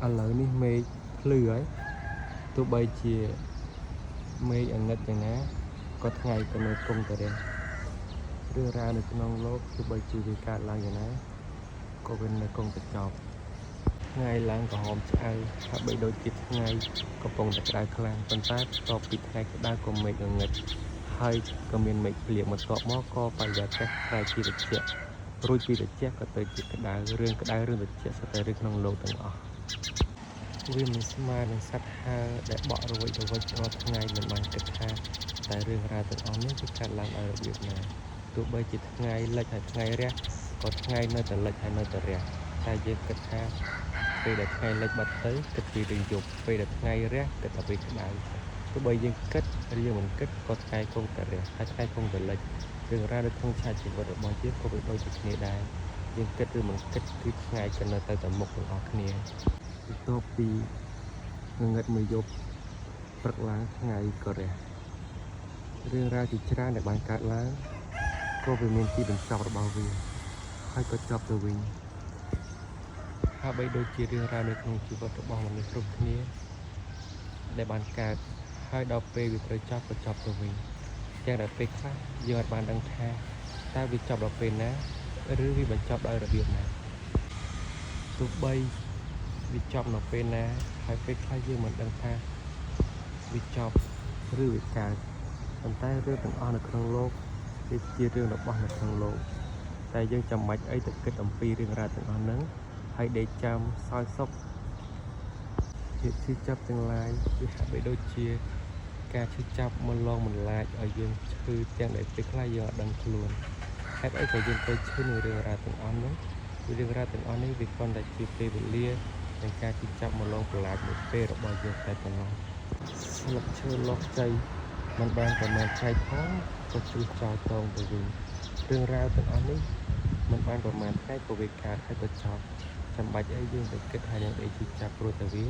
ឥឡូវនេះមេឃភ្លឺហើយទោះបីជាមេឃអាណិតយ៉ាងណាក៏ថ្ងៃក៏នៅគង់តែរះរឿងរ៉ាវនៅក្នុងโลกទោះបីជាវាកើតឡើងយ៉ាងណាក៏វានៅគង់តែចប់ថ្ងៃឡើងក្រហមឆ្អៅហាក់បីដូចជាថ្ងៃកំពុងតែក្តៅខ្លាំងប៉ុន្តែបន្ទាប់ពីថ្ងៃក្តៅក៏មេឃងងឹតហើយក៏មានមេឃភ្លៀងបន្ទាប់មកក៏បរិយាកាសប្រែជាត្រជាក់រួចពីត្រជាក់ក៏ទៅជាក្តៅរឿងត្រជាក់សុទ្ធតែរឿងក្នុងโลกទាំងអស់វាមិនស្មើនឹងសត្វហើរដែលបក់រួចរាល់ថ្ងៃមិនបានគិតថាតែរឿងរ៉ាវទាំងអស់នេះគឺកើតឡើងដោយរបៀបណាទោះបីជាថ្ងៃលិចហើយថ្ងៃរះក៏ថ្ងៃនៅតែលិចហើយនៅតែរះតែយើងគិតថាពេលដែលថ្ងៃលិចបាត់ទៅគិតពីរឿងយប់ពេលដែលថ្ងៃរះគិតតែពីក្តៅទោះបីយើងគិតឬយើងមិនគិតក៏ថ្ងៃគង់តែរះហើយថ្ងៃគង់តែលិចរឿងរ៉ាវនៅក្នុងឆាកជីវិតរបស់យើងក៏វាដូចគ្នាដែរយើងគិតឬមិនគិតគឺថ្ងៃក៏នៅតែមុខទាំងអស់គ្នាបន្ទាប់ពីងងឹតមួយយប់ព្រឹកឡើងថ្ងៃក៏រះរឿងរ៉ាវជាច្រើនដែលបានកើតឡើងក៏វាមានទីបញ្ចប់របស់វាហើយក៏ចប់ទៅវិញហើយបីដូចជារឿងរ៉ាវនៅក្នុងជីវិតរបស់មនុស្សគ្រប់គ្នាដែលបានកើតហើយដល់ពេលវាត្រូវចប់ក៏ចប់ទៅវិញទាំងដែលពេលខ្លះយើងអាចបានដឹងថាតើវាចប់ដល់ពេលណាឬវាបញ្ចប់ដោយរបៀបណាទោះបីវាចប់នៅពេលណាហើយពេលខ្លះយើងមិនដឹងថាវាចប់ឬវាកើតប៉ុន្តែរឿងទាំងអស់នៅក្នុងโลกវាជារឿងរបស់នៅក្នុងโลกតែយើងចាំបាច់អីទៅគិតអំពីរឿងរ៉ាវទាំងអស់ហ្នឹងហើយដេកចាំសោយសុខភាពឈឺចាប់ទាំងឡាយវាហាក់បីដូចជាការឈឺចាប់មិនឡងមិនឡាចឲ្យយើងឈឺទាំងដែលពេលខ្លះយើងអត់ដឹងខ្លួនហេតុអីក៏យើងទៅឈឺនឹងរឿងរ៉ាវទាំងអស់ហ្នឹងរឿងរ៉ាវទាំងអស់នេះវាគ្រាន់តែជាពេលវេលានៃការឈឺចាប់មកឡងប្រឡាចមួយពេលរបស់យើងតែប៉ុណ្ណោះស្លឹកឈើលោកជ័យมันបានប្រមាណថ្ងៃផងក៏ជ្រុះចោលតងទៅវិញរឿងរ៉ាវទាំងអស់នេះมันបានប្រមាណថ្ងៃក៏វាកើតហើយក៏ចប់ចាំបាច់អីយើងទៅគិតហើយនឹងដេកឈឺចាប់ព្រោះតែវា